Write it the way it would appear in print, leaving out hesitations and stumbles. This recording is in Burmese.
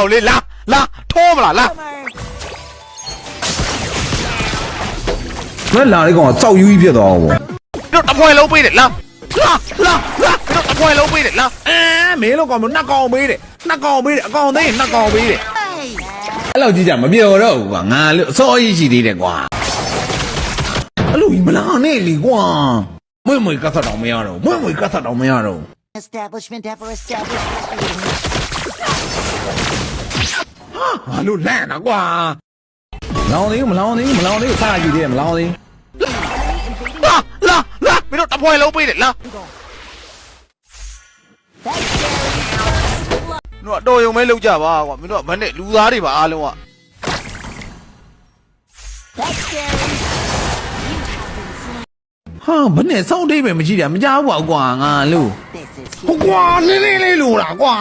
ကိုလေလာထိုးမလားလာမလာလေးကောင်ကြောက်ယူကြီးဖြစ်သွားအောင်တို့တပွဲလုံးပေးတယ်လာတို့တပွဲလုံးပေးတယ်လာမင်းတို့ကောင်နှစ်ကောင်ပေးတယ်နှစ်ကောင်ပေးတယ်အကောင်သိရင်နှစ်ကောင်ပေးတယ်အဲ့လောက်ကြီးကြမပြောတော့ဘူးကွာငါလို့အစောကြီးရှိသေးတယ်ကွာအဲ့လိုကြီးမလာနဲ့လေကွာမွေကတ်တော့မရတော့မွေကတ်တော့မရတော့ Establishment ever established. ဟာလို့လန့်တာကွာလောင်သေးမလောင်သေးစားကြည့်သေးမလောင်သေးလာမင်းတို့တပွဲလုံးပေးတယ်လာတို့အတော်ယုံမဲလောက်ကြပါကွာမင်းတို့ကမနဲ့လူသားတွေပါအားလုံးကဟာဘယ်နဲ့စောင်းတိတ်ပဲမရှိတာမကြောက်ပါဘူးကွာငါလို့ဟုတ်ကွာလေးလေးလို့လားကွာ